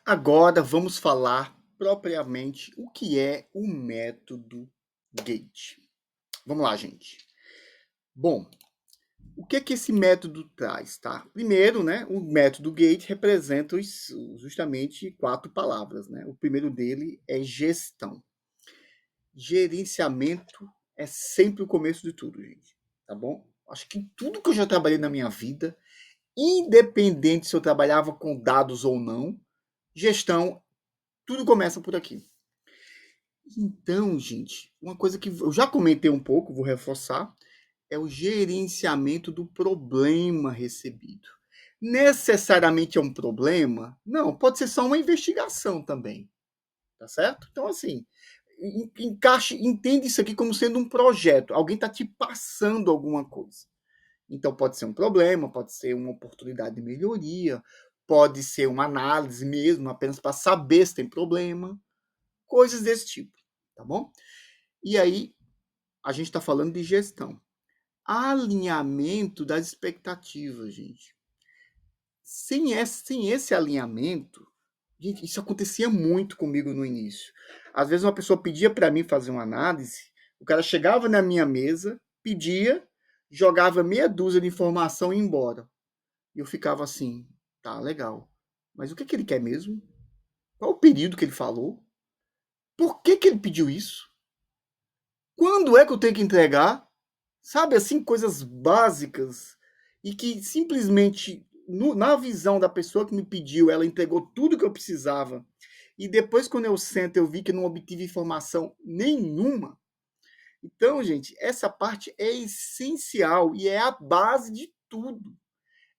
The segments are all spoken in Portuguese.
Agora vamos falar propriamente o que é o método Gate. Vamos lá, gente. Bom, o que é que esse método traz, tá? Primeiro, né, o método Gate representa justamente quatro palavras, né? O primeiro dele é gestão. Gerenciamento é sempre o começo de tudo, gente. Tá bom? Acho que tudo que eu já trabalhei na minha vida, independente se eu trabalhava com dados ou não, gestão, tudo começa por aqui. Então, gente, uma coisa que eu já comentei um pouco, vou reforçar, é o gerenciamento do problema recebido. Necessariamente é um problema? Não, pode ser só uma investigação também, tá certo? Então, assim, encaixe, entende isso aqui como sendo um projeto. Alguém está te passando alguma coisa. Então, pode ser um problema, pode ser uma oportunidade de melhoria, pode ser uma análise mesmo, apenas para saber se tem problema, coisas desse tipo, tá bom? E aí, a gente está falando de gestão. Alinhamento das expectativas, gente. Sem esse alinhamento, gente, isso acontecia muito comigo no início. Às vezes uma pessoa pedia para mim fazer uma análise, o cara chegava na minha mesa, pedia, jogava meia dúzia de informação e ia embora. E eu ficava assim, tá, legal. Mas o que, que ele quer mesmo? Qual o período que ele falou? Por que, que ele pediu isso? Quando é que eu tenho que entregar? Sabe, assim, coisas básicas e que simplesmente, na visão da pessoa que me pediu, ela entregou tudo que eu precisava. E depois, quando eu sento, eu vi que não obtive informação nenhuma. Então, gente, essa parte é essencial e é a base de tudo.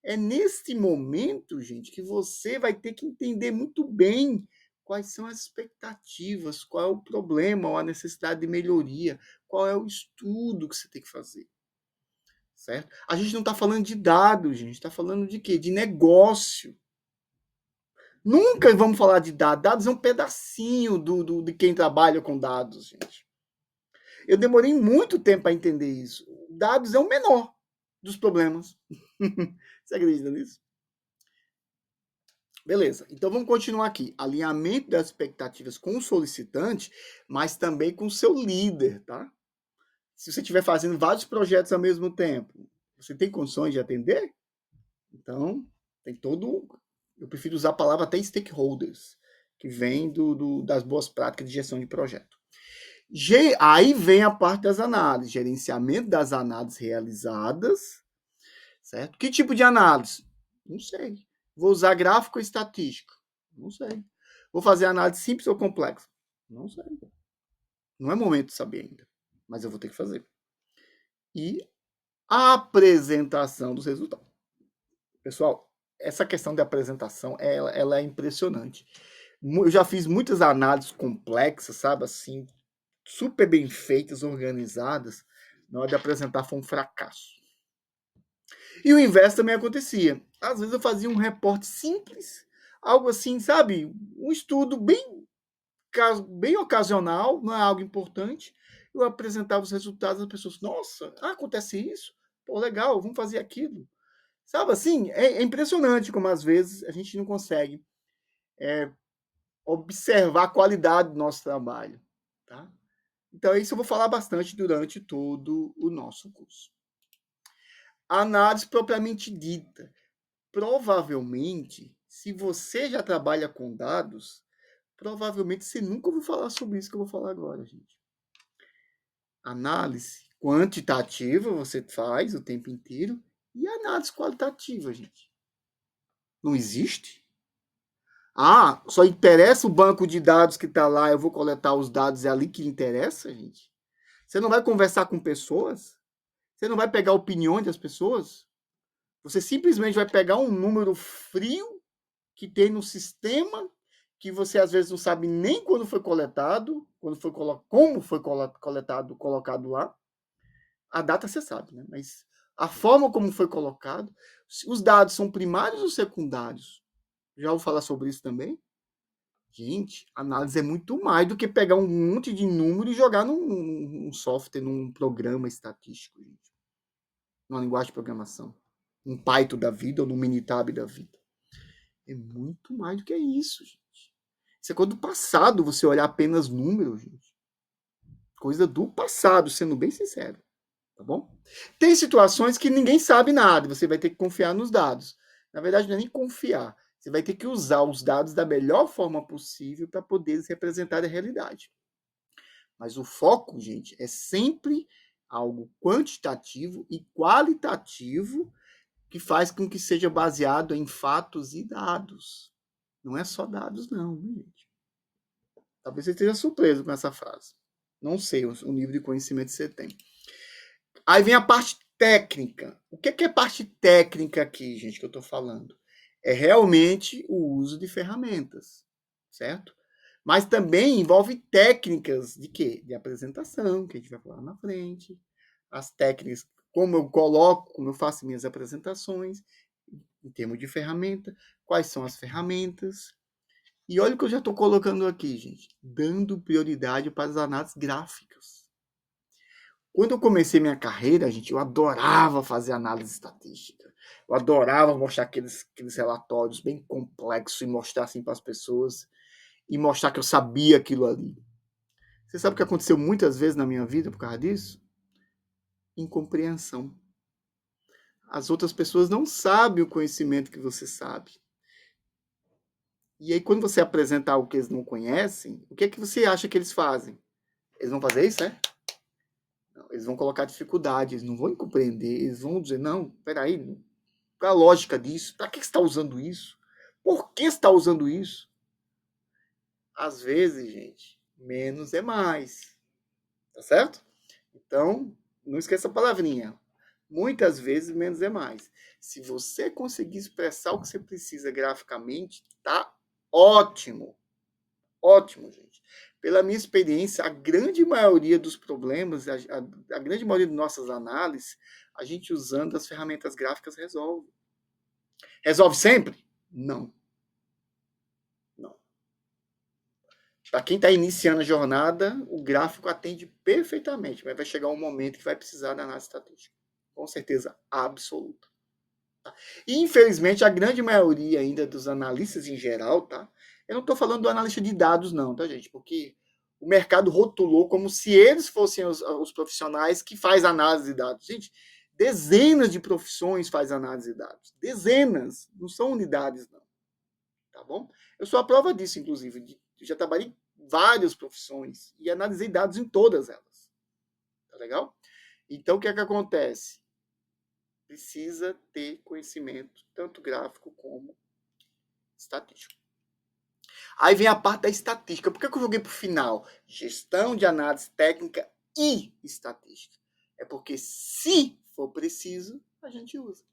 É neste momento, gente, que você vai ter que entender muito bem quais são as expectativas, qual é o problema ou a necessidade de melhoria, qual é o estudo que você tem que fazer, certo? A gente não está falando de dados, a gente está falando de quê? De negócio. Nunca vamos falar de dados. Dados é um pedacinho de quem trabalha com dados, gente. Eu demorei muito tempo para entender isso. Dados é o menor dos problemas. Você acredita nisso? Beleza, então vamos continuar aqui. Alinhamento das expectativas com o solicitante, mas também com o seu líder, tá? Se você estiver fazendo vários projetos ao mesmo tempo, você tem condições de atender? Então, tem todo. Eu prefiro usar a palavra até stakeholders, que vem das boas práticas de gestão de projeto. Aí vem a parte das análises, gerenciamento das análises realizadas, certo? Que tipo de análise? Não sei. Vou usar gráfico ou estatística? Não sei. Vou fazer análise simples ou complexa? Não sei. Não é momento de saber ainda, mas eu vou ter que fazer. E a apresentação dos resultados. Pessoal, essa questão de apresentação, ela é impressionante. Eu já fiz muitas análises complexas, sabe, assim, super bem feitas, organizadas. Na hora de apresentar foi um fracasso. E o inverso também acontecia. Às vezes eu fazia um reporte simples, algo assim, sabe, um estudo bem ocasional, não é algo importante. Eu apresentava os resultados, as pessoas, nossa, acontece isso? Pô, legal, vamos fazer aquilo. Sabe assim, é impressionante como às vezes a gente não consegue observar a qualidade do nosso trabalho. Tá? Então, isso eu vou falar bastante durante todo o nosso curso. A análise propriamente dita. Provavelmente, se você já trabalha com dados, provavelmente você nunca ouviu falar sobre isso que eu vou falar agora, gente. Análise quantitativa você faz o tempo inteiro e análise qualitativa, gente. Não existe? Ah, só interessa o banco de dados que está lá, eu vou coletar os dados, é ali que interessa, gente? Você não vai conversar com pessoas? Você não vai pegar opiniões das pessoas? Você simplesmente vai pegar um número frio que tem no sistema, que você às vezes não sabe nem quando foi coletado, como foi coletado, colocado lá. A data você sabe, né? Mas a forma como foi colocado, os dados são primários ou secundários? Já vou falar sobre isso também. Gente, análise é muito mais do que pegar um monte de número e jogar num software, num programa estatístico, gente. Numa linguagem de programação. Um Python da vida ou num Minitab da vida. É muito mais do que isso, gente. Isso é coisa do passado, você olhar apenas números, gente. Coisa do passado, sendo bem sincero. Tá bom? Tem situações que ninguém sabe nada, você vai ter que confiar nos dados. Na verdade, não é nem confiar. Você vai ter que usar os dados da melhor forma possível para poder representar a realidade. Mas o foco, gente, é sempre algo quantitativo e qualitativo que faz com que seja baseado em fatos e dados. Não é só dados, não, gente. Talvez você esteja surpreso com essa frase. Não sei o nível de conhecimento que você tem. Aí vem a parte técnica. O que é parte técnica aqui, gente, que eu estou falando? É realmente o uso de ferramentas, certo? Mas também envolve técnicas de quê? De apresentação, que a gente vai falar na frente. As técnicas, como eu coloco, como eu faço minhas apresentações, em termos de ferramenta, quais são as ferramentas. E olha o que eu já estou colocando aqui, gente. Dando prioridade para as análises gráficas. Quando eu comecei minha carreira, gente, eu adorava fazer análise estatística. Eu adorava mostrar aqueles relatórios bem complexos e mostrar assim para as pessoas e mostrar que eu sabia aquilo ali. Você sabe o que aconteceu muitas vezes na minha vida por causa disso? Incompreensão. As outras pessoas não sabem o conhecimento que você sabe. E aí, quando você apresenta algo que eles não conhecem, o que é que você acha que eles fazem? Eles vão fazer isso, é? Não, eles vão colocar dificuldade, eles não vão compreender, eles vão dizer, não, peraí, qual a lógica disso? Para que você está usando isso? Por que você está usando isso? Às vezes, gente, menos é mais. Tá certo? Então, não esqueça a palavrinha. Muitas vezes, menos é mais. Se você conseguir expressar o que você precisa graficamente, tá ótimo. Ótimo, gente. Pela minha experiência, a grande maioria dos problemas, a grande maioria de nossas análises, a gente usando as ferramentas gráficas resolve. Resolve sempre? Não. Não. Para quem está iniciando a jornada, o gráfico atende perfeitamente, mas vai chegar um momento que vai precisar da análise estatística. Com certeza absoluta. Tá? E, infelizmente, a grande maioria ainda dos analistas em geral, tá? Eu não estou falando do analista de dados, não, tá, gente? Porque o mercado rotulou como se eles fossem os profissionais que faz análise de dados. Gente, dezenas de profissões faz análise de dados. Dezenas. Não são unidades, não. Tá bom? Eu sou a prova disso, inclusive. Eu já trabalhei em várias profissões e analisei dados em todas elas. Tá legal? Então, o que é que acontece? Precisa ter conhecimento, tanto gráfico como estatístico. Aí vem a parte da estatística. Por que eu joguei para o final? Gestão de análise técnica e estatística. É porque, se for preciso, a gente usa.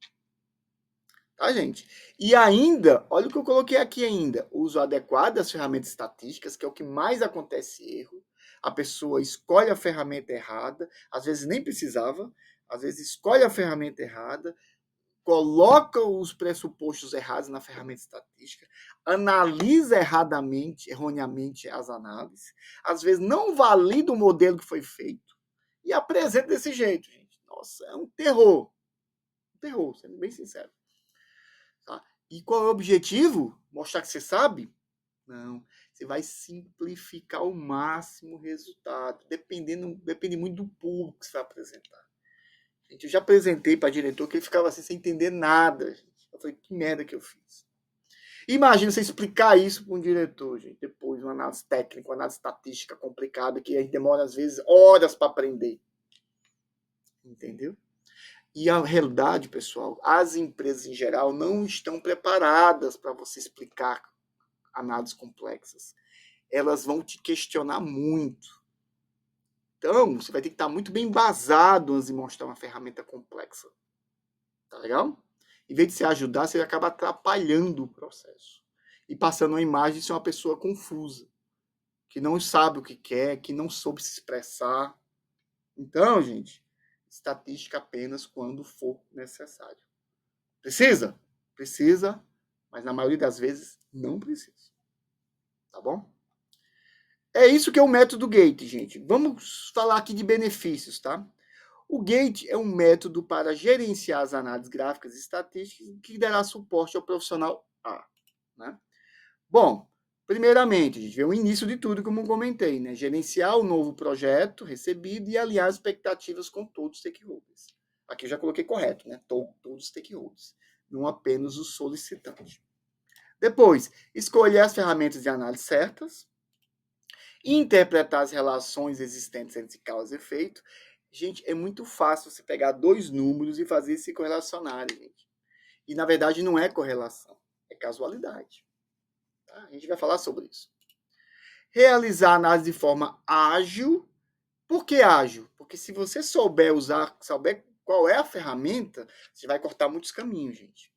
Tá, gente? E ainda, olha o que eu coloquei aqui ainda. Uso adequado das ferramentas estatísticas, que é o que mais acontece erro. A pessoa escolhe a ferramenta errada, às vezes nem precisava, às vezes escolhe a ferramenta errada, coloca os pressupostos errados na ferramenta estatística, analisa erroneamente as análises, às vezes não valida o modelo que foi feito e apresenta desse jeito, gente. Nossa, é um terror. Um terror, sendo bem sincero. Tá? E qual é o objetivo? Mostrar que você sabe? Não. Você vai simplificar ao máximo o resultado. Depende muito do público que você vai apresentar. Gente, eu já apresentei para diretor que ele ficava assim sem entender nada. Gente. Eu falei, que merda que eu fiz. Imagina você explicar isso para um diretor, gente. Depois, uma análise técnica, uma análise estatística complicada, que a gente demora, às vezes, horas para aprender. Entendeu? E a realidade, pessoal, as empresas em geral não estão preparadas para você explicar análises complexas. Elas vão te questionar muito. Então, você vai ter que estar muito bem embasado antes de mostrar uma ferramenta complexa. Tá legal? Em vez de se ajudar, você acaba atrapalhando o processo. E passando uma imagem de ser uma pessoa confusa, que não sabe o que quer, que não soube se expressar. Então, gente, estatística apenas quando for necessário. Precisa? Precisa, mas na maioria das vezes não precisa. Tá bom? É isso que é o método GATE, gente. Vamos falar aqui de benefícios, tá? O GATE é um método para gerenciar as análises gráficas e estatísticas que dará suporte ao profissional A. Né? Bom, Primeiramente, a gente vê o início de tudo, como eu comentei, né? Gerenciar o novo projeto recebido e alinhar as expectativas com todos os stakeholders. Aqui eu já coloquei correto, né? Todos os stakeholders, não apenas o solicitante. Depois, escolher as ferramentas de análise certas, interpretar as relações existentes entre causa e efeito. Gente, é muito fácil você pegar dois números e fazer se correlacionarem, gente. E, na verdade, não é correlação, é casualidade. Tá? A gente vai falar sobre isso. Realizar a análise de forma ágil. Por que ágil? Porque se você souber usar, souber qual é a ferramenta, você vai cortar muitos caminhos, gente.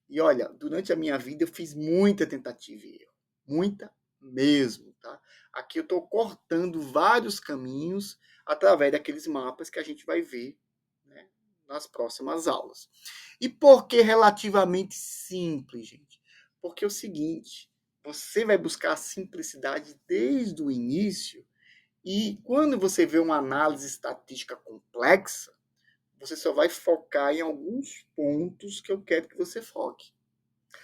E olha, durante a minha vida eu fiz muita tentativa e erro. Muita mesmo, tá? Aqui eu estou cortando vários caminhos através daqueles mapas que a gente vai ver, né, nas próximas aulas. E por que relativamente simples, gente? Porque é o seguinte, você vai buscar a simplicidade desde o início e quando você vê uma análise estatística complexa, você só vai focar em alguns pontos que eu quero que você foque.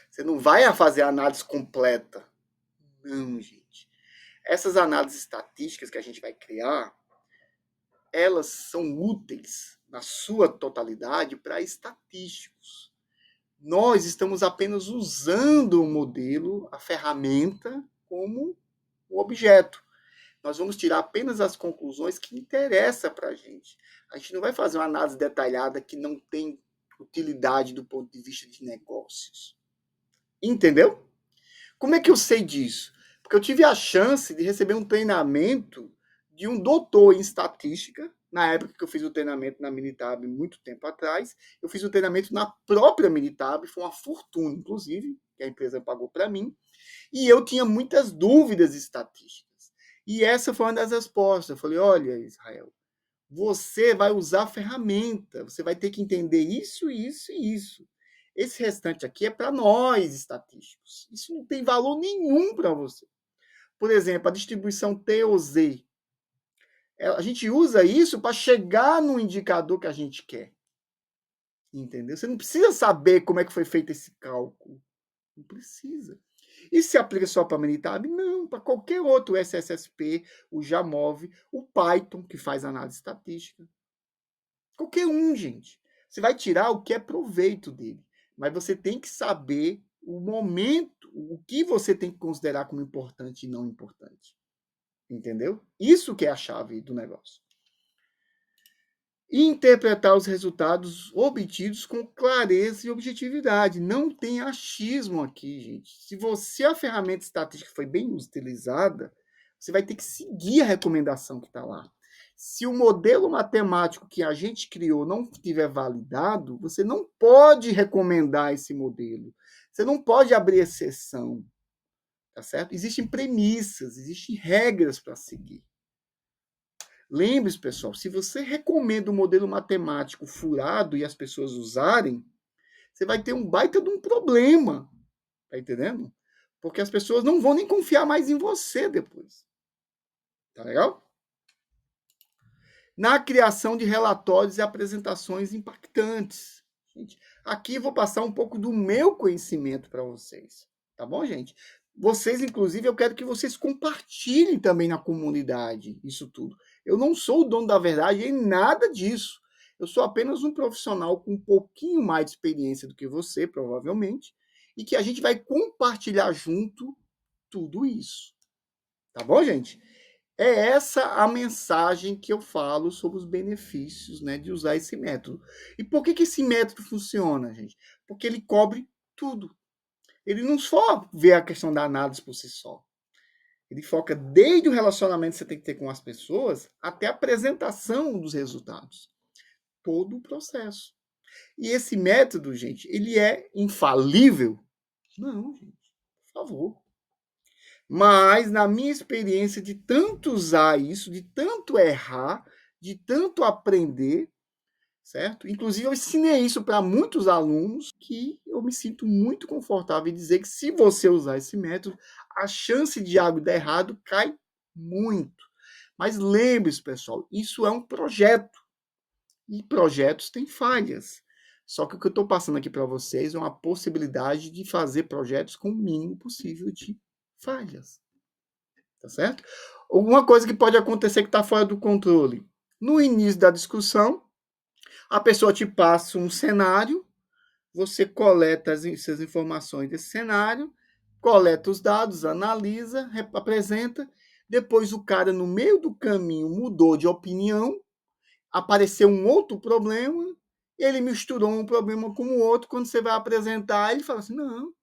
Você não vai fazer a análise completa. Não, gente. Essas análises estatísticas que a gente vai criar, elas são úteis na sua totalidade para estatísticos. Nós estamos apenas usando o modelo, a ferramenta, como um objeto. Nós vamos tirar apenas as conclusões que interessam para a gente. A gente não vai fazer uma análise detalhada que não tem utilidade do ponto de vista de negócios. Entendeu? Como é que eu sei disso? Porque eu tive a chance de receber um treinamento de um doutor em estatística, na época que eu fiz o treinamento na Minitab, muito tempo atrás. Eu fiz o treinamento na própria Minitab, foi uma fortuna, inclusive, que a empresa pagou para mim. E eu tinha muitas dúvidas estatísticas. E essa foi uma das respostas. Eu falei, olha, Israel, você vai usar a ferramenta, você vai ter que entender isso, isso e isso. Esse restante aqui é para nós, estatísticos. Isso não tem valor nenhum para você. Por exemplo, a distribuição T ou Z. A gente usa isso para chegar no indicador que a gente quer. Entendeu? Você não precisa saber como é que foi feito esse cálculo. Não precisa. E se aplica só para a Minitab? Não, para qualquer outro, o SSSP, o Jamov, o Python, que faz análise estatística. Qualquer um, gente. Você vai tirar o que é proveito dele. Mas você tem que saber o momento, o que você tem que considerar como importante e não importante. Entendeu? Isso que é a chave do negócio. E interpretar os resultados obtidos com clareza e objetividade. Não tem achismo aqui, gente. Se a ferramenta estatística foi bem utilizada, você vai ter que seguir a recomendação que está lá. Se o modelo matemático que a gente criou não estiver validado, você não pode recomendar esse modelo. Você não pode abrir exceção. Tá certo? Existem premissas, existem regras para seguir. Lembre-se, pessoal, se você recomenda um modelo matemático furado e as pessoas usarem, você vai ter um baita de um problema. Tá entendendo? Porque as pessoas não vão nem confiar mais em você depois. Tá legal? Na criação de relatórios e apresentações impactantes. Gente, aqui eu vou passar um pouco do meu conhecimento para vocês. Tá bom, gente? Vocês, inclusive, eu quero que vocês compartilhem também na comunidade isso tudo. Eu não sou o dono da verdade em nada disso. Eu sou apenas um profissional com um pouquinho mais de experiência do que você, provavelmente, e que a gente vai compartilhar junto tudo isso. Tá bom, gente? É essa a mensagem que eu falo sobre os benefícios, né, de usar esse método. E por que esse método funciona, gente? Porque ele cobre tudo. Ele não só vê a questão da análise por si só. Ele foca desde o relacionamento que você tem que ter com as pessoas até a apresentação dos resultados. Todo o processo. E esse método, gente, ele é infalível? Não, gente. Por favor. Mas, na minha experiência de tanto usar isso, de tanto errar, de tanto aprender, certo? Inclusive, eu ensinei isso para muitos alunos que eu me sinto muito confortável em dizer que se você usar esse método, a chance de algo dar errado cai muito. Mas lembre-se, pessoal, isso é um projeto. E projetos têm falhas. Só que o que eu estou passando aqui para vocês é uma possibilidade de fazer projetos com o mínimo possível de falhas. Tá certo? Uma coisa que pode acontecer que está fora do controle. No início da discussão, a pessoa te passa um cenário, você coleta essas informações desse cenário, coleta os dados, analisa, apresenta. Depois o cara, no meio do caminho, mudou de opinião, apareceu um outro problema, ele misturou um problema com o outro. Quando você vai apresentar, ele fala assim: não,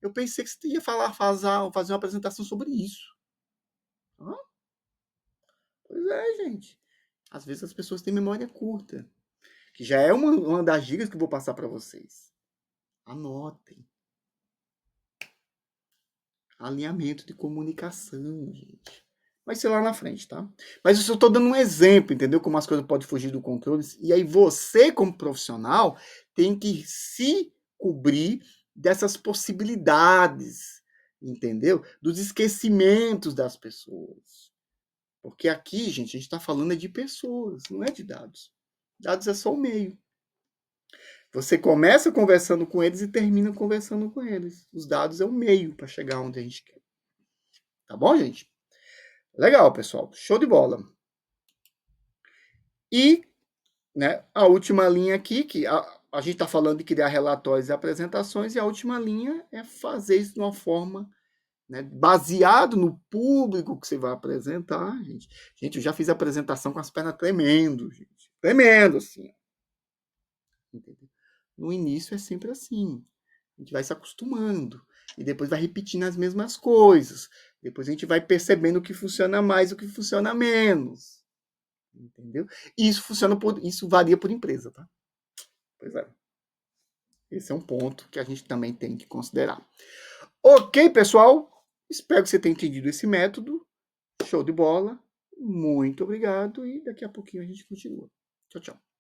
eu pensei que você ia fazer uma apresentação sobre isso. Ah, pois é, gente. Às vezes as pessoas têm memória curta, que já é uma das dicas que eu vou passar para vocês. Anotem. Alinhamento de comunicação, gente. Vai ser lá na frente, tá? Mas eu só estou dando um exemplo, entendeu? Como as coisas podem fugir do controle. E aí você, como profissional, tem que se cobrir dessas possibilidades, entendeu? Dos esquecimentos das pessoas. Porque aqui, gente, a gente está falando de pessoas, não é de dados. Dados é só o meio. Você começa conversando com eles e termina conversando com eles. Os dados é o meio para chegar onde a gente quer. Tá bom, gente? Legal, pessoal. Show de bola. E, né, a última linha aqui, que a gente está falando de criar relatórios e apresentações, e a última linha é fazer isso de uma forma, né, baseado no público que você vai apresentar, gente. Gente, eu já fiz apresentação com as pernas tremendo, gente. Tremendo, assim. Entendeu? No início é sempre assim. A gente vai se acostumando. E depois vai repetindo as mesmas coisas. Depois a gente vai percebendo o que funciona mais e o que funciona menos. Entendeu? E isso varia por empresa, tá? Pois é. Esse é um ponto que a gente também tem que considerar. Ok, pessoal? Espero que você tenha entendido esse método. Show de bola. Muito obrigado. E daqui a pouquinho a gente continua. Tchau, tchau.